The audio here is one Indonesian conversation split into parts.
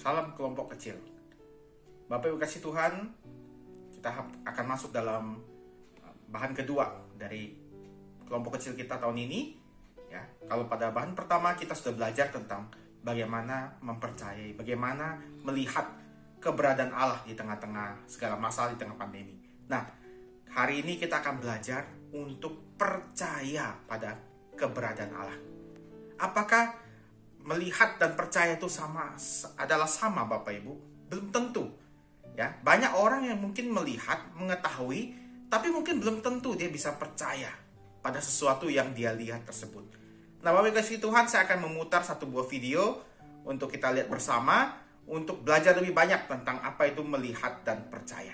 Salam kelompok kecil. Bapak Ibu kasih Tuhan, kita akan masuk dalam bahan kedua dari kelompok kecil kita tahun ini. Ya, kalau pada bahan pertama kita sudah belajar tentang bagaimana mempercayai, bagaimana melihat keberadaan Allah di tengah-tengah segala masalah, di tengah pandemi. Nah, hari ini kita akan belajar untuk percaya pada keberadaan Allah. Apakah melihat dan percaya itu adalah sama, Bapak Ibu? Belum tentu. Ya, banyak orang yang mungkin melihat, mengetahui, tapi mungkin belum tentu dia bisa percaya pada sesuatu yang dia lihat tersebut. Nah, Bapak Ibu kasih Tuhan, saya akan memutar satu buah video untuk kita lihat bersama, untuk belajar lebih banyak tentang apa itu melihat dan percaya.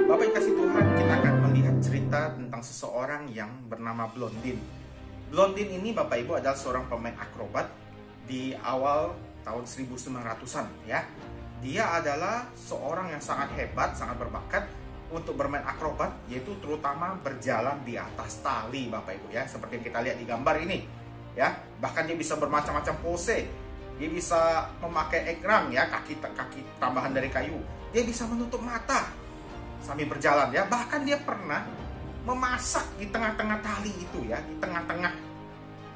Bapak Ibu kasih Tuhan, kita akan melihat cerita tentang seseorang yang bernama Blondin. Blondin ini, Bapak Ibu, adalah seorang pemain akrobat di awal tahun 1900-an ya. Dia adalah seorang yang sangat hebat, sangat berbakat untuk bermain akrobat, yaitu terutama berjalan di atas tali, Bapak Ibu ya, seperti yang kita lihat di gambar ini ya. Bahkan dia bisa bermacam-macam pose. Dia bisa memakai ekrang ya, kaki tambahan dari kayu. Dia bisa menutup mata sambil berjalan ya. Bahkan dia pernah memasak di tengah-tengah tali itu ya, di tengah-tengah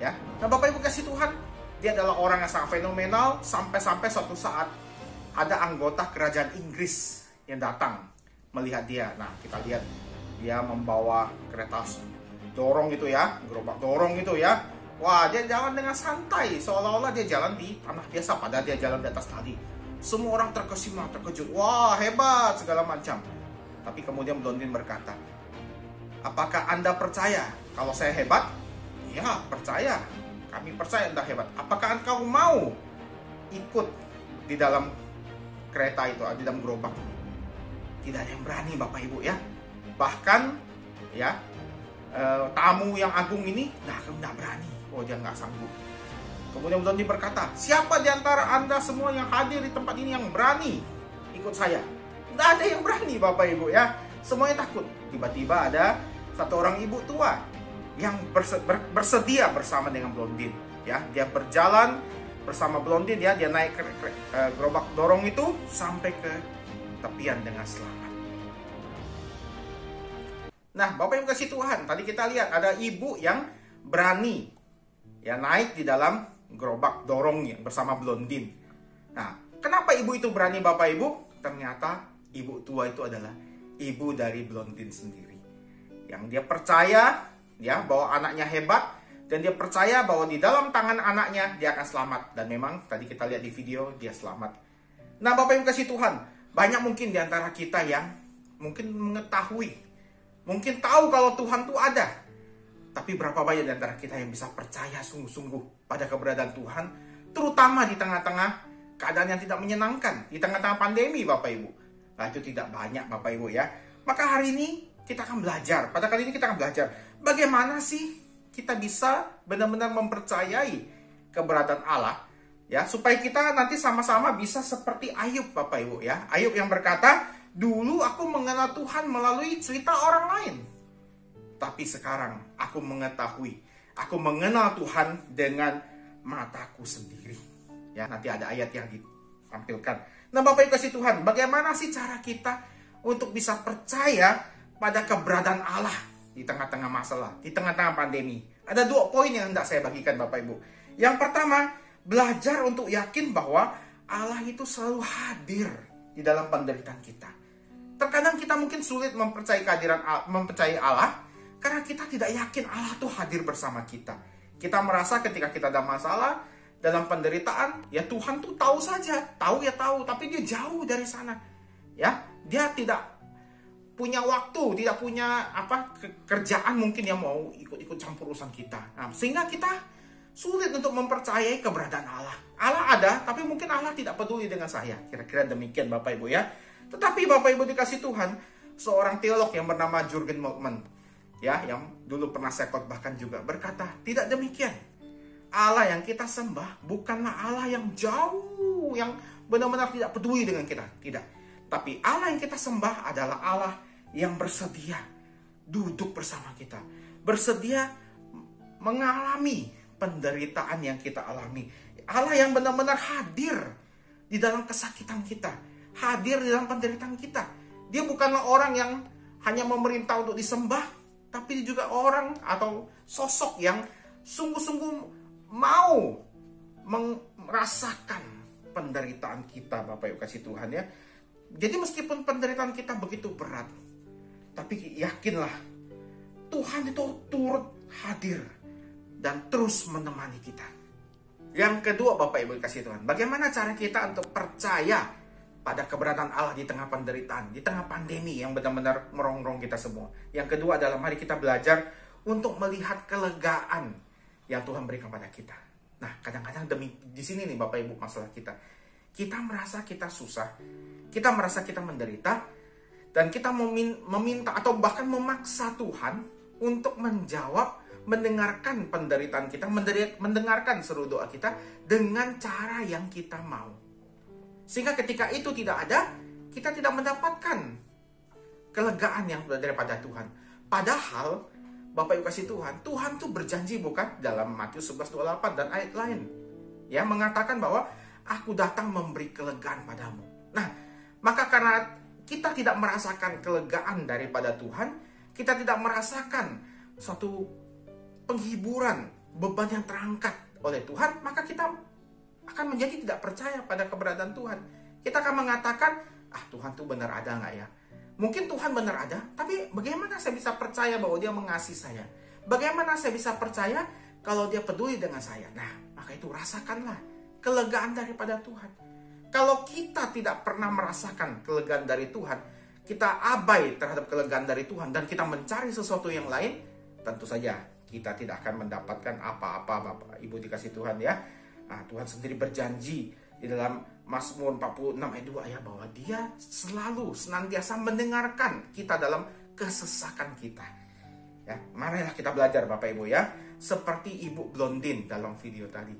ya. Nah, Bapak Ibu kasih Tuhan, dia adalah orang yang sangat fenomenal, sampai suatu saat ada anggota kerajaan Inggris yang datang melihat dia. Nah, kita lihat dia membawa kereta dorong gitu ya, gerobak dorong gitu ya. Wah, dia jalan dengan santai, seolah-olah dia jalan di tanah biasa, padahal dia jalan di atas tali. Semua orang terkesima, terkejut. Wah, hebat segala macam. Tapi kemudian Blondin berkata, "Apakah Anda percaya kalau saya hebat?" "Ya, percaya. Kami percaya Anda hebat. Apakah engkau mau ikut di dalam kereta itu, di dalam gerobak ini?" Tidak ada yang berani, Bapak Ibu ya. Bahkan ya, tamu yang agung ini nggak berani. Oh, dia nggak sanggup. Kemudian Blondin berkata, "Siapa di antara Anda semua yang hadir di tempat ini yang berani ikut saya?" Nggak ada yang berani, Bapak Ibu ya. Semuanya takut. Tiba-tiba ada satu orang ibu tua yang bersedia bersama dengan Blondin ya. Dia berjalan bersama Blondin ya. Dia naik gerobak dorong itu sampai ke tepian dengan selamat. Nah, Bapak Ibu kasih Tuhan, tadi kita lihat ada ibu yang berani ya naik di dalam gerobak dorong bersama Blondin. Nah, kenapa ibu itu berani, Bapak Ibu? Ternyata ibu tua itu adalah ibu dari Blondin sendiri. Yang dia percaya ya bahwa anaknya hebat, dan dia percaya bahwa di dalam tangan anaknya dia akan selamat. Dan memang tadi kita lihat di video dia selamat. Nah, Bapak Ibu kasih Tuhan, banyak mungkin di antara kita yang mungkin mengetahui, mungkin tahu kalau Tuhan itu ada. Tapi berapa banyak di antara kita yang bisa percaya sungguh-sungguh pada keberadaan Tuhan, terutama di tengah-tengah keadaan yang tidak menyenangkan, di tengah-tengah pandemi, Bapak Ibu. Nah, itu tidak banyak, Bapak Ibu ya. Maka hari ini kita akan belajar, pada kali ini kita akan belajar bagaimana sih kita bisa benar-benar mempercayai keberadaan Allah ya, supaya kita nanti sama-sama bisa seperti Ayub, Bapak Ibu ya. Ayub yang berkata, "Dulu aku mengenal Tuhan melalui cerita orang lain, tapi sekarang aku mengetahui, aku mengenal Tuhan dengan mataku sendiri." Ya, nanti ada ayat yang ditampilkan. Nah, Bapak Ibu kasih Tuhan, bagaimana sih cara kita untuk bisa percaya pada keberadaan Allah di tengah-tengah masalah, di tengah-tengah pandemi? Ada 2 poin yang hendak saya bagikan, Bapak Ibu. Yang pertama, belajar untuk yakin bahwa Allah itu selalu hadir di dalam penderitaan kita. Terkadang kita mungkin sulit mempercayai Allah karena kita tidak yakin Allah tuh hadir bersama kita. Kita merasa ketika kita ada masalah, dalam penderitaan, ya Tuhan tuh tahu saja, tahu, tapi dia jauh dari sana. Ya, dia tidak punya waktu, tidak punya kerjaan mungkin yang mau ikut campur urusan kita. Nah, sehingga kita sulit untuk mempercayai keberadaan Allah. Allah ada, tapi mungkin Allah tidak peduli dengan saya. Kira-kira demikian, Bapak Ibu ya. Tetapi Bapak Ibu dikasih Tuhan, seorang teolog yang bernama Jurgen Moltmann ya, yang dulu pernah saya khotbahkan juga, berkata, tidak demikian. Allah yang kita sembah bukanlah Allah yang jauh, yang benar-benar tidak peduli dengan kita. Tidak. Tapi Allah yang kita sembah adalah Allah yang bersedia duduk bersama kita, bersedia mengalami penderitaan yang kita alami. Allah yang benar-benar hadir di dalam kesakitan kita, hadir di dalam penderitaan kita. Dia bukanlah orang yang hanya memerintah untuk disembah, tapi dia juga orang atau sosok yang sungguh-sungguh mau merasakan penderitaan kita, Bapak Ibu kasih Tuhan ya. Jadi meskipun penderitaan kita begitu berat, tapi yakinlah Tuhan itu turut hadir dan terus menemani kita. Yang kedua, Bapak Ibu kasih Tuhan, bagaimana cara kita untuk percaya pada keberadaan Allah di tengah penderitaan, di tengah pandemi yang benar-benar merongrong kita semua. Yang kedua adalah mari kita belajar untuk melihat kelegaan yang Tuhan berikan pada kita. Nah, kadang-kadang di sini nih Bapak Ibu masalah kita. Kita merasa kita susah, kita merasa kita menderita, dan kita meminta atau bahkan memaksa Tuhan untuk menjawab, mendengarkan penderitaan kita, mendengarkan seru doa kita dengan cara yang kita mau. Sehingga ketika itu tidak ada, kita tidak mendapatkan kelegaan yang daripada Tuhan. Padahal, Bapak Ibu kasih Tuhan, Tuhan tuh berjanji bukan dalam Matius 11:28 dan ayat lain. Ya, mengatakan bahwa aku datang memberi kelegaan padamu. Nah, maka karena kita tidak merasakan kelegaan daripada Tuhan, kita tidak merasakan suatu penghiburan, beban yang terangkat oleh Tuhan, maka kita akan menjadi tidak percaya pada keberadaan Tuhan. Kita akan mengatakan, Tuhan tuh benar ada nggak ya? Mungkin Tuhan benar ada, tapi bagaimana saya bisa percaya bahwa Dia mengasihi saya? Bagaimana saya bisa percaya kalau Dia peduli dengan saya? Nah, maka itu rasakanlah kelegaan daripada Tuhan. Kalau kita tidak pernah merasakan kelegaan dari Tuhan, kita abai terhadap kelegaan dari Tuhan, dan kita mencari sesuatu yang lain, tentu saja kita tidak akan mendapatkan apa-apa, Bapak Ibu dikasih Tuhan ya. Nah, Tuhan sendiri berjanji di dalam Mazmur 46 ayat 2 ya, bahwa Dia selalu senantiasa mendengarkan kita dalam kesesakan kita. Ya, marilah kita belajar Bapak Ibu ya, seperti Ibu Blondin dalam video tadi.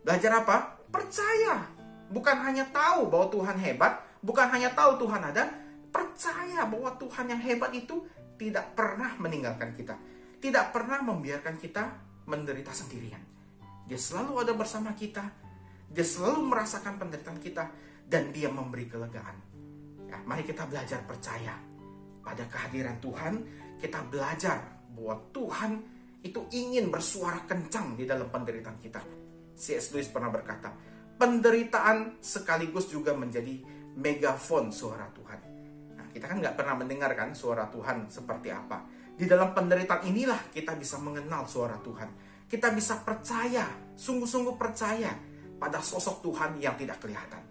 Belajar apa? Percaya. Bukan hanya tahu bahwa Tuhan hebat, bukan hanya tahu Tuhan ada, percaya bahwa Tuhan yang hebat itu tidak pernah meninggalkan kita, tidak pernah membiarkan kita menderita sendirian. Dia selalu ada bersama kita, Dia selalu merasakan penderitaan kita, dan Dia memberi kelegaan. Ya, mari kita belajar percaya pada kehadiran Tuhan. Kita belajar bahwa Tuhan itu ingin bersuara kencang di dalam penderitaan kita. C.S. Lewis pernah berkata, penderitaan sekaligus juga menjadi megafon suara Tuhan. Nah, kita kan nggak pernah mendengarkan suara Tuhan seperti apa. Di dalam penderitaan inilah kita bisa mengenal suara Tuhan. Kita bisa percaya, sungguh-sungguh percaya pada sosok Tuhan yang tidak kelihatan.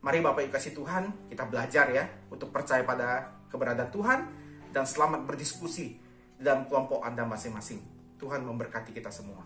Mari Bapak Ibu kasih Tuhan, kita belajar ya untuk percaya pada keberadaan Tuhan, dan selamat berdiskusi dalam kelompok Anda masing-masing. Tuhan memberkati kita semua.